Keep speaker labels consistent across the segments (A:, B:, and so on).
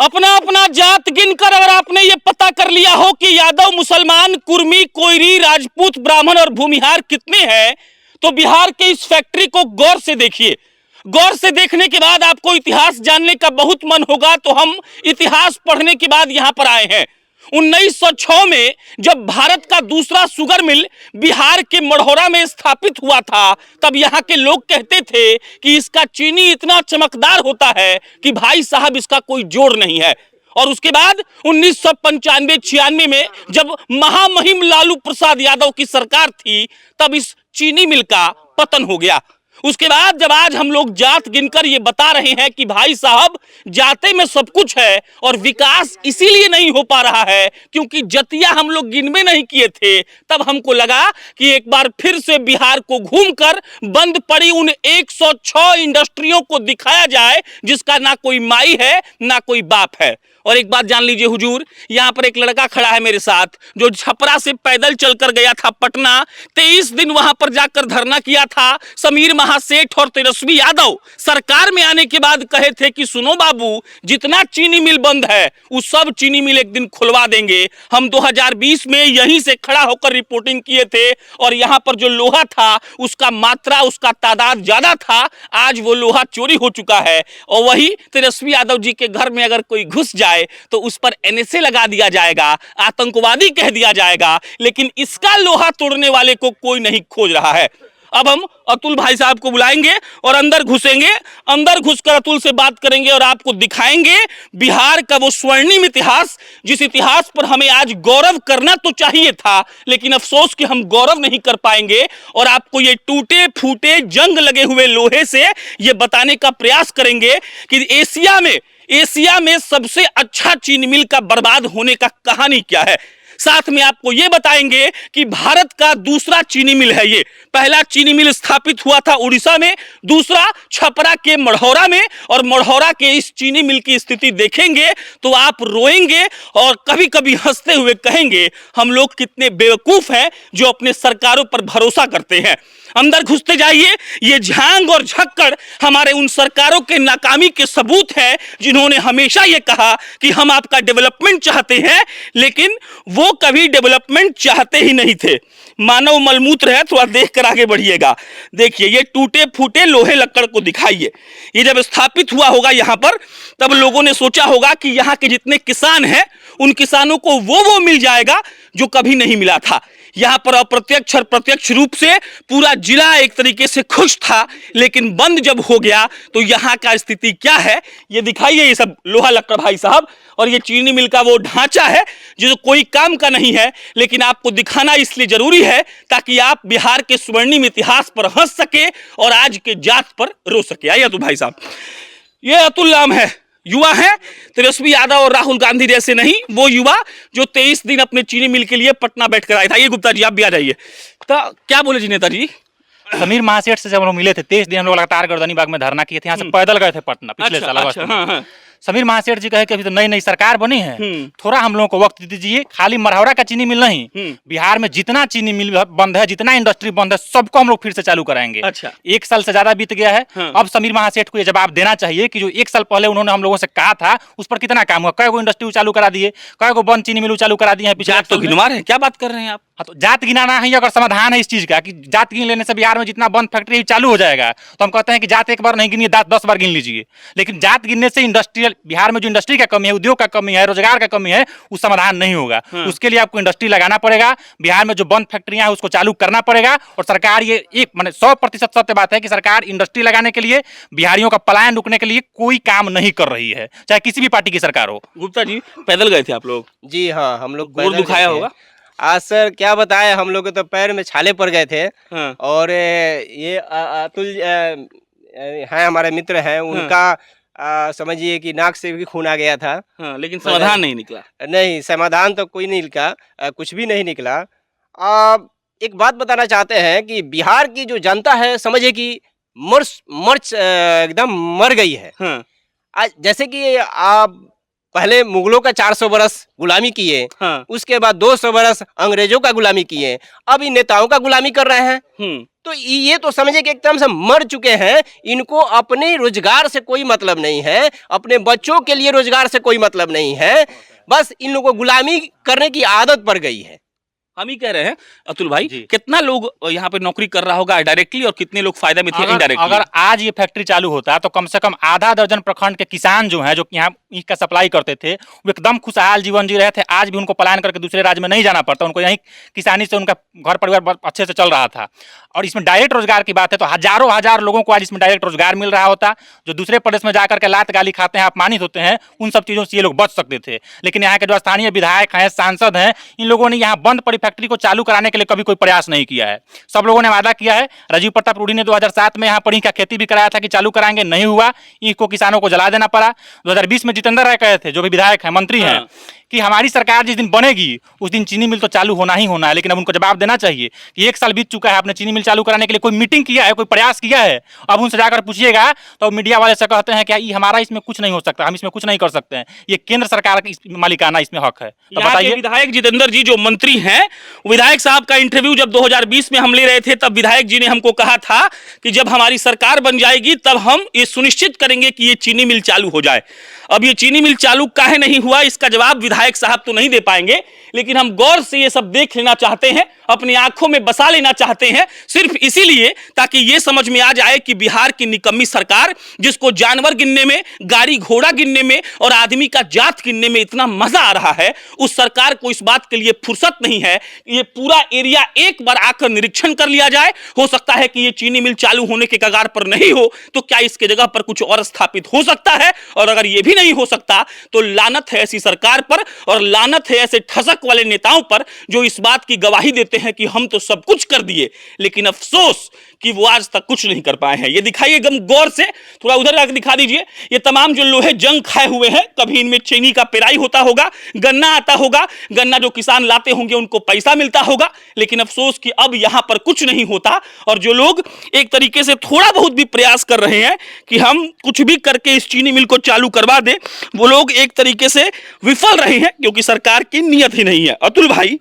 A: अपना अपना जात गिनकर अगर आपने ये पता कर लिया हो कि यादव, मुसलमान, कुर्मी, कोयरी, राजपूत, ब्राह्मण और भूमिहार कितने हैं, तो बिहार के इस फैक्ट्री को गौर से देखिए। गौर से देखने के बाद आपको इतिहास जानने का बहुत मन होगा, तो हम इतिहास पढ़ने के बाद यहां पर आए हैं। 1906 में जब भारत का दूसरा शुगर मिल बिहार के मढ़ौरा में स्थापित हुआ था, तब यहाँ के लोग कहते थे कि इसका चीनी इतना चमकदार होता है कि भाई साहब इसका कोई जोड़ नहीं है। और उसके बाद 1995-96 में जब महामहिम लालू प्रसाद यादव की सरकार थी, तब इस चीनी मिल का पतन हो गया। उसके बाद जब आज हम लोग जात गिनकर ये बता रहे हैं कि भाई साहब जाते में सब कुछ है और विकास इसीलिए नहीं हो पा रहा है क्योंकि जतिया हम लोग गिनवे नहीं किए थे, तब हमको लगा कि एक बार फिर से बिहार को घूमकर बंद पड़ी उन 106 इंडस्ट्रियों को दिखाया जाए जिसका ना कोई माई है ना कोई बाप है। और एक बात जान लीजिए हुजूर, यहाँ पर एक लड़का खड़ा है मेरे साथ जो छपरा से पैदल चलकर गया था पटना, 23 दिन वहां पर जाकर धरना किया था। समीर महासेठ और तेजस्वी यादव सरकार में आने के बाद कहे थे कि सुनो बाबू, जितना चीनी मिल बंद है उस सब चीनी मिल एक दिन खुलवा देंगे। हम 2020 में यहीं से खड़ा होकर रिपोर्टिंग किए थे और यहाँ पर जो लोहा था उसका मात्रा, उसका तादाद ज्यादा था। आज वो लोहा चोरी हो चुका है और वही तेजस्वी यादव जी के घर में अगर कोई घुस जाए तो उस पर एनएसए लगा दिया जाएगा, आतंकवादी कह दिया जाएगा, लेकिन इसका लोहा तोड़ने वाले को कोई नहीं खोज रहा है। अब हम अतुल भाई साहब को बुलाएंगे और अंदर घुसेंगे, अंदर घुसकर अतुल से बात करेंगे और आपको दिखाएंगे बिहार का वो स्वर्णिम इतिहास, जिस इतिहास पर हमें आज गौरव करना तो चाहिए था, लेकिन अफसोस कि हम गौरव नहीं कर पाएंगे। और आपको ये टूटे फूटे जंग लगे हुए लोहे से ये बताने का प्रयास करेंगे कि एशिया में सबसे अच्छा चीनी मिल का बर्बाद होने का कहानी क्या है। साथ में आपको यह बताएंगे कि भारत का दूसरा चीनी मिल है ये। पहला चीनी मिल स्थापित हुआ था उड़ीसा में, दूसरा छपरा के मढ़ौरा में, और मढ़ौरा के इस चीनी मिल की स्थिति देखेंगे तो आप रोएंगे और कभी कभी हंसते हुए कहेंगे हम लोग कितने बेवकूफ हैं जो अपने सरकारों पर भरोसा करते हैं। अंदर घुसते जाइए। ये झांग और झक्कड़ हमारे उन सरकारों के नाकामी के सबूत है जिन्होंने हमेशा ये कहा कि हम आपका डेवलपमेंट चाहते हैं, लेकिन वो कभी डेवलपमेंट चाहते ही नहीं थे। मानव मलमूत्र है, थोड़ा देखकर आगे बढ़िएगा। देखिए ये टूटे फूटे लोहे लक्कड़ को दिखाइए। ये जब स्थापित हुआ होगा यहां पर, तब लोगों ने सोचा होगा कि यहां के जितने किसान हैं उन किसानों को वो मिल जाएगा जो कभी नहीं मिला था। यहां पर अप्रत्यक्ष और प्रत्यक्ष रूप से पूरा जिला एक तरीके से खुश था, लेकिन बंद जब हो गया तो यहां का स्थिति क्या है ये दिखाइए। ये सब लोहा लक्कड़ भाई साहब, और ये चीनी मिल का वो ढांचा है जो कोई काम का नहीं है, लेकिन आपको दिखाना इसलिए जरूरी है ताकि आप बिहार के स्वर्णिम इतिहास पर हंस सके और आज के जात पर रो सके। आइए तो भाई साहब, ये अतुल नाम है, युवा है, तेजस्वी यादव और राहुल गांधी जैसे नहीं, वो युवा जो 23 दिन अपने चीनी मिल के लिए पटना बैठकर आया था। ये गुप्ता जी आप भी आ जाइए। तो क्या बोले जी नेताजी?
B: समीर महासेठ से जब हम लोग मिले थे 23 दिन हम लोग लगातार गर्दनी बाग में धरना किए थे, यहाँ से पैदल गए थे पटना पिछले साल अगस्त में।
A: हाँ।
B: समीर महासेठ जी कहे कि अभी तो नई नई सरकार बनी है, थोड़ा हम लोगों को वक्त दीजिए। खाली मढ़ौरा का चीनी मिल नहीं, बिहार में जितना चीनी मिल बंद है, जितना इंडस्ट्री बंद है, सबको हम लोग फिर से चालू कराएंगे।
A: अच्छा।
B: 1 साल से ज्यादा बीत गया है। अब समीर महासेठ को ये जवाब देना चाहिए कि जो 1 साल पहले उन्होंने हम लोगों से कहा था उस पर कितना काम हुआ। कई गो इंडस्ट्री चालू करा दिए, कई गो बंद चीनी मिल चालू करा दिए हैं।
A: पिछले तो गिनवा रहे हैं, क्या बात कर रहे हैं आप?
B: हाँ, तो जात गिनाना है अगर समाधान है इस चीज का कि जात गिन लेने से बिहार में जितना बंद फैक्ट्री चालू हो जाएगा, तो हम कहते हैं कि जात एक बार नहीं गिनिए, 10 बार गिन लीजिए। लेकिन जात गिनने से इंडस्ट्रियल बिहार में जो इंडस्ट्री का कमी है, उद्योग का कमी है, रोजगार का कमी है, वो समाधान नहीं होगा। उसके लिए आपको इंडस्ट्री लगाना पड़ेगा। बिहार में जो बंद फैक्ट्रियां हैं उसको चालू करना पड़ेगा। और सरकार ये एक 100% सत्य बात है कि सरकार इंडस्ट्री लगाने के लिए, बिहारियों का पलायन रुकने के लिए कोई काम नहीं कर रही है, चाहे किसी भी पार्टी की सरकार हो।
A: गुप्ता जी पैदल गए थे आप लोग?
C: जी हाँ, हम लोग
A: गोर दुखाया होगा
C: आज सर, क्या बताएं, हम लोग तो पैर में छाले पड़ गए थे।
A: हाँ।
C: और ये अतुल हैं, हमारे मित्र हैं, उनका समझिए कि नाक से भी खून आ गया था।
A: हाँ, लेकिन समाधान नहीं निकला।
C: नहीं, समाधान तो कोई नहीं निकला, कुछ भी नहीं निकला। एक बात बताना चाहते हैं कि बिहार की जो जनता है समझिए कि मर्च एकदम मर गई है।
A: हाँ।
C: जैसे कि आप पहले मुगलों का 400 बरस गुलामी किए,
A: हाँ।
C: उसके बाद 200 बरस अंग्रेजों का गुलामी किए, अब इन नेताओं का गुलामी कर रहे हैं। तो ये तो समझे कि एकदम से मर चुके हैं। इनको अपने रोजगार से कोई मतलब नहीं है, अपने बच्चों के लिए रोजगार से कोई मतलब नहीं है, बस इन लोगों को गुलामी करने की आदत पड़ गई है।
A: हम ही कह रहे हैं अतुल भाई,
B: जी।
A: कितना लोग यहाँ पे नौकरी कर रहा होगा डायरेक्टली और कितने लोग फायदा में थे
B: अगर
A: इनडायरेक्टली?
B: आज ये फैक्ट्री चालू होता तो कम से कम आधा दर्जन प्रखंड के किसान जो हैं, जो यहाँ ईख का सप्लाई करते थे, वो एकदम खुशहाल जीवन जी रहे थे। आज भी उनको पलायन करके दूसरे राज्य में नहीं जाना पड़ता, उनको यहीं किसानी से उनका घर परिवार अच्छे से चल रहा था। और इसमें डायरेक्ट रोजगार की बात है तो हजारों हजार लोगों को आज इसमें डायरेक्ट रोजगार मिल रहा होता। जो दूसरे प्रदेश में जाकर के लात गाली खाते हैं, अपमानित होते हैं, उन सब चीज़ों से ये लोग बच सकते थे। लेकिन यहाँ के जो स्थानीय विधायक हैं, सांसद हैं, इन लोगों ने यहाँ बंद पड़ी फैक्ट्री को चालू कराने के लिए कभी कोई प्रयास नहीं किया है। सब लोगों ने वादा किया है। राजीव प्रताप रूडी ने 2007 में यहाँ पर ईख का खेती भी कराया था कि चालू कराएंगे, नहीं हुआ। ईख को किसानों को जला देना पड़ा। 2020 में जितेंद्र राय कहे थे, जो भी विधायक हैं, मंत्री हैं, कि हमारी सरकार जिस दिन बनेगी उस दिन चीनी मिल तो चालू होना ही होना है। लेकिन अब उनको जवाब देना चाहिए कि 1 साल बीत चुका है, आपने चीनी मिल चालू कराने के लिए कोई मीटिंग किया है, कोई प्रयास किया है? अब उनसे जाकर पूछिएगा तो मीडिया वाले से कहते हैं कि ये हमारा इसमें कुछ नहीं हो सकता, हम इसमें कुछ नहीं कर सकते हैं, ये केंद्र सरकार की मालिकाना इसमें हक है। तो
A: यहाँ के
B: बताइए।
A: विधायक जितेंद्र जी जो मंत्री हैं, विधायक साहब का इंटरव्यू जब 2020 में हम ले रहे थे, तब विधायक जी ने हमको कहा था कि जब हमारी सरकार बन जाएगी तब हम ये सुनिश्चित करेंगे कि ये चीनी मिल चालू हो जाए। अब ये चीनी मिल चालू काहे नहीं हुआ, इसका जवाब विधायक साहब तो नहीं दे पाएंगे, लेकिन हम गौर से ये सब देख लेना चाहते हैं, अपनी आंखों में बसा लेना चाहते हैं, सिर्फ इसीलिए ताकि ये समझ में आ जाए कि बिहार की निकम्मी सरकार, जिसको जानवर गिनने में, गाड़ी घोड़ा गिनने में और आदमी का जात गिनने में इतना मजा आ रहा है, उस सरकार को इस बात के लिए फुर्सत नहीं है। ये पूरा एरिया एक बार आकर निरीक्षण कर लिया जाए। हो सकता है कि ये चीनी मिल चालू होने के कगार पर नहीं हो तो क्या इसके जगह पर कुछ और स्थापित हो सकता है, और अगर ये भी नहीं हो सकता तो लानत है ऐसी सरकार पर और लानत है ऐसे ठसक वाले नेताओं पर जो इस बात की गवाही देते हैं कि हम तो सब कुछ कर दिए, लेकिन अफसोस कि वो आज तक कुछ नहीं कर पाए हैं। ये दिखाइए एकदम गौर से, थोड़ा उधर आकर दिखा दीजिए। ये तमाम जो लोहे जंग खाए हुए हैं, कभी इनमें चीनी का पेराई होता होगा, गन्ना आता होगा, गन्ना जो किसान लाते होंगे उनको पैसा मिलता होगा, लेकिन अफसोस कि अब यहां पर कुछ नहीं होता। और जो लोग एक तरीके से थोड़ा बहुत भी प्रयास कर रहे हैं कि हम कुछ भी करके इस चीनी मिल को चालू करवा दें, वो लोग एक तरीके से विफल रहे हैं, क्योंकि सरकार की नीयत ही नहीं है। अतुल भाई,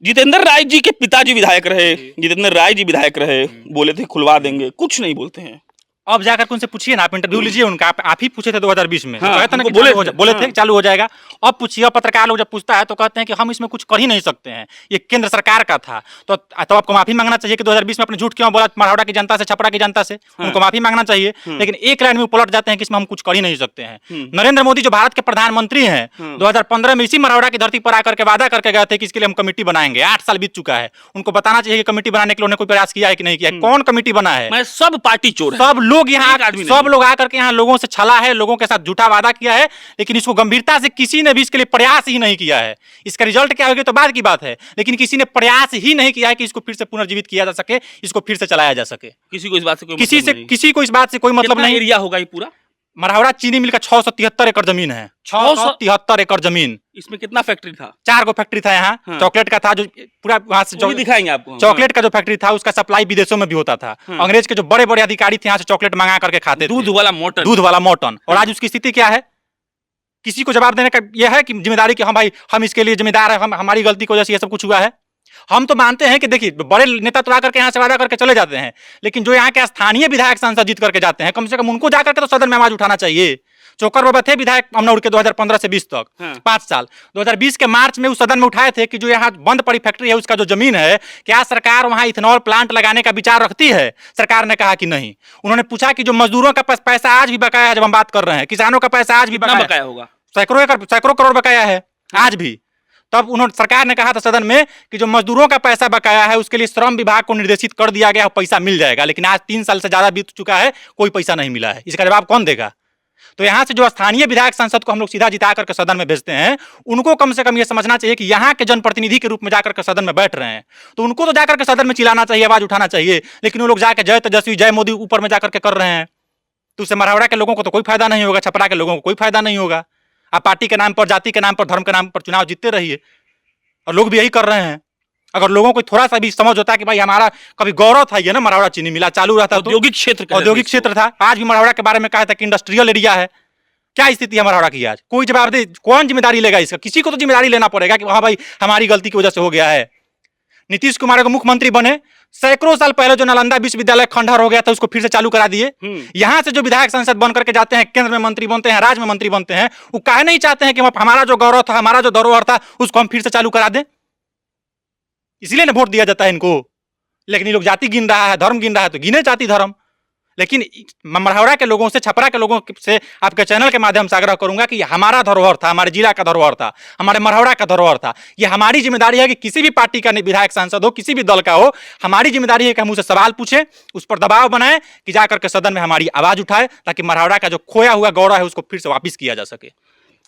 A: जितेंद्र राय जी के पिताजी विधायक रहे, जितेंद्र राय जी विधायक रहे, बोले थे खुलवा देंगे, कुछ नहीं बोलते हैं।
B: अब जाकर उनसे पूछिए ना, आप इंटरव्यू लीजिए उनका। आप ही पूछे थे 2020 में,
A: हाँ,
B: तो कहते ना कि बोले थे चालू हो जाएगा। अब पूछिए, पत्रकार लोग जब पूछता है तो कहते हैं कि हम इसमें कुछ कर ही नहीं सकते हैं, ये केंद्र सरकार का था। तो आपको माफी मांगना चाहिए कि 2020 में अपने झूठ क्यों बोला मरौड़ा की जनता से, छपरा की जनता से। उनको माफी मांगना चाहिए। लेकिन एक लाइन में पलट जाते हैं कि इसमें हम कुछ कर ही नहीं सकते हैं। नरेंद्र मोदी जो भारत के प्रधानमंत्री हैं, 2015 में इसी मरौड़ा की धरती पर आकर के वादा करके गए थे कि इसके लिए हम कमेटी बनाएंगे। 8 साल बीत चुका है। उनको बताना चाहिए कि कमेटी बनाने के लिए उन्होंने कोई प्रयास किया है कि नहीं किया। कौन कमेटी बना है?
A: मैं सब पार्टी चोर है।
B: सब लोग यहाँ, सब लोग आकर के यहाँ लोगों से छला है, लोगों के साथ झूठा वादा किया है, लेकिन इसको गंभीरता से किसी ने भी इसके लिए प्रयास ही नहीं किया है। इसका रिजल्ट क्या होगा तो बाद की बात है, लेकिन किसी ने प्रयास ही नहीं किया है कि इसको फिर से पुनर्जीवित किया जा सके, इसको फिर से चलाया जा सके।
A: किसी को इस बात से कोई
B: किसी
A: मतलब
B: से
A: नहीं।
B: किसी को इस बात से कोई मतलब
A: कितना
B: नहीं।
A: एरिया होगा ये पूरा?
B: मरौड़ा चीनी मिल का 673 एकड़ जमीन है। 673 एकड़ जमीन।
A: इसमें कितना फैक्ट्री था?
B: 4 गो फैक्ट्री था यहाँ।
A: हाँ।
B: चॉकलेट का था, जो पूरा वहां से
A: वो भी दिखाएंगे आपको।
B: चॉकलेट का जो फैक्ट्री था उसका सप्लाई विदेशों में भी होता था। अंग्रेज के जो बड़े बड़े अधिकारी थे यहाँ से चॉकलेट मंगा करके खाते थे,
A: दूध वाला मोटर,
B: दूध वाला मोटन। और आज उसकी स्थिति क्या है? किसी को जवाब देने का यह है कि जिम्मेदारी कि हाँ भाई हम इसके लिए जिम्मेदार है, हमारी गलती की वजह से ये सब कुछ हुआ है। हम तो मानते हैं कि देखिए बड़े नेता तो आकर के यहाँ से वादा करके चले जाते हैं, लेकिन जो यहाँ के स्थानीय विधायक सांसद जीत करके जाते हैं, कम से कम उनको जाकर के तो सदन में आवाज उठाना चाहिए। चोकर बाबा थे विधायक अमनौर के 2015 से 20 तक, 5 साल। 2020 के मार्च में उस सदन में उठाए थे कि जो यहाँ बंद पड़ी फैक्ट्री है उसका जो जमीन है, क्या सरकार वहाँ इथेनॉल प्लांट लगाने का विचार रखती है? सरकार ने कहा कि नहीं। उन्होंने पूछा कि जो मजदूरों का पैसा आज भी बकाया है, जब हम बात कर रहे हैं, किसानों का पैसा आज भी
A: बकाया होगा,
B: सैकड़ों करोड़ बकाया है आज भी। तब उन्होंने, सरकार ने कहा था सदन में कि जो मजदूरों का पैसा बकाया है उसके लिए श्रम विभाग को निर्देशित कर दिया गया, पैसा मिल जाएगा। लेकिन आज 3 साल से ज्यादा बीत चुका है, कोई पैसा नहीं मिला है। इसका जवाब कौन देगा? तो यहाँ से जो स्थानीय विधायक सांसद को हम लोग सीधा जिता करके सदन में भेजते हैं, उनको कम से कम ये समझना चाहिए कि यहाँ के जनप्रतिनिधि के रूप में जाकर के सदन में बैठ रहे हैं, तो उनको तो जाकर के सदन में चिल्लाना चाहिए, आवाज उठाना चाहिए। लेकिन वो लोग जाकर जय तेजस्वी जय मोदी ऊपर में जाकर के कर रहे हैं, तो उससे मरौड़ा के लोगों को तो कोई फायदा नहीं होगा, छपरा के लोगों को कोई फायदा नहीं होगा। आप पार्टी के नाम पर, जाति के नाम पर, धर्म के नाम पर चुनाव जीतते रहिए, और लोग भी यही कर रहे हैं। अगर लोगों को थोड़ा सा भी समझ होता कि भाई हमारा कभी गौरव था ये ना, मरौड़ा चीनी मिला चालू रहता,
A: औद्योगिक क्षेत्र
B: था। आज भी मरौड़ा के बारे में कहा था कि इंडस्ट्रियल एरिया है। क्या स्थिति है मरहौड़ा की आज? कोई जवाब दे, कौन जिम्मेदारी लेगा इसका? किसी को तो जिम्मेदारी लेना पड़ेगा कि हाँ भाई हमारी गलती की वजह से हो गया है। नीतीश कुमार को मुख्यमंत्री बने, सैकड़ों साल पहले जो नालंदा विश्वविद्यालय खंडहर हो गया था उसको फिर से चालू करा दिए। यहाँ से जो विधायक सांसद बन करके जाते हैं, केंद्र में मंत्री बनते हैं, राज्य में मंत्री बनते हैं, वो काहे नहीं चाहते हैं कि हमारा जो गौरव था, हमारा जो धरोहर था, उसको हम फिर से चालू करा दें? इसलिए ना वोट दिया जाता है इनको। लेकिन ये लोग जाति गिन रहा है, धर्म गिन रहा है, तो गिने जाति धर्म। लेकिन मरहौड़ा के लोगों से, छपरा के लोगों से आपके चैनल के माध्यम से आग्रह करूंगा कि ये हमारा धरोहर था, हमारे जिला का धरोहर था, हमारे मरहौड़ा का धरोहर था। ये हमारी जिम्मेदारी है कि किसी भी पार्टी का विधायक सांसद हो, किसी भी दल का हो, हमारी जिम्मेदारी है कि हम उसे सवाल पूछें, उस पर दबाव बनाएं कि जाकर के सदन में हमारी आवाज उठाए, ताकि मरहौड़ा का जो खोया हुआ गौरव है उसको फिर से वापिस किया जा सके।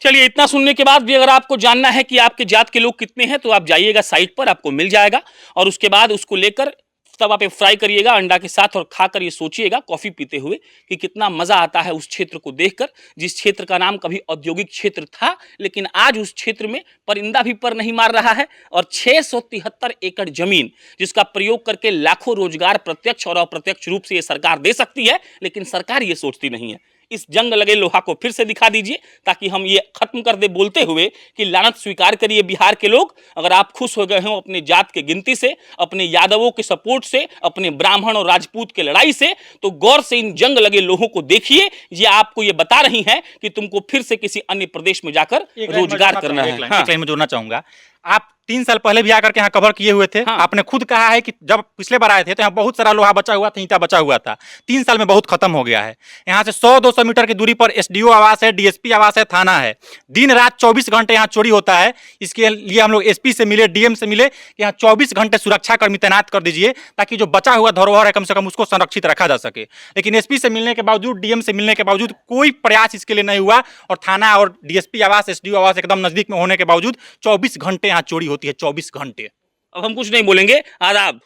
A: चलिए, इतना सुनने के बाद भी अगर आपको जानना है कि आपके जात के लोग कितने हैं तो आप जाइएगा साइट पर, आपको मिल जाएगा। और उसके बाद उसको लेकर तब आप फ्राई करिएगा अंडा के साथ और खाकर ये सोचिएगा कॉफी पीते हुए कि कितना मजा आता है उस क्षेत्र को देखकर, जिस क्षेत्र का नाम कभी औद्योगिक क्षेत्र था, लेकिन आज उस क्षेत्र में परिंदा भी पर नहीं मार रहा है। और 673 एकड़ जमीन जिसका प्रयोग करके लाखों रोजगार प्रत्यक्ष और अप्रत्यक्ष रूप से ये सरकार दे सकती है, लेकिन सरकार ये सोचती नहीं है। इस जंग लगे लोहा को फिर से दिखा दीजिए ताकि हम ये खत्म कर दे बोलते हुए कि लानत स्वीकार करिए बिहार के लोग। अगर आप खुश हो गए हो अपने जात के गिनती से, अपने यादवों के सपोर्ट से, अपने ब्राह्मण और राजपूत के लड़ाई से, तो गौर से इन जंग लगे लोहों को देखिए। ये आपको ये बता रही हैं कि तुमको फिर से किसी अन्य प्रदेश में जाकर रोजगार करना है।
B: एक लाइन में जोड़ना चाहूंगा, आप 3 साल पहले भी आकर के यहाँ कवर किए हुए थे। आपने खुद कहा है कि जब पिछले बार आए थे तो यहाँ बहुत सारा लोहा बचा हुआ था, ईंटा बचा हुआ था। 3 साल में बहुत खत्म हो गया है। यहाँ से 100-200 मीटर की दूरी पर एसडीओ आवास है, डीएसपी आवास है, थाना है। दिन रात 24 घंटे यहाँ चोरी होता है। इसके लिए हम लोग एसपी से मिले, डीएम से मिले कि यहाँ 24 घंटे सुरक्षा कर्मी तैनात कर दीजिए ताकि जो बचा हुआ धरोहर है कम से कम उसको संरक्षित रखा जा सके। लेकिन एसपी से मिलने के बावजूद, डीएम से मिलने के बावजूद कोई प्रयास इसके लिए नहीं हुआ। और थाना और डीएसपी आवास, एसडीओ आवास एकदम नजदीक में होने के बावजूद 24 घंटे यहाँ चोरी होती है। 24 घंटे।
A: अब हम कुछ नहीं बोलेंगे। आदाब।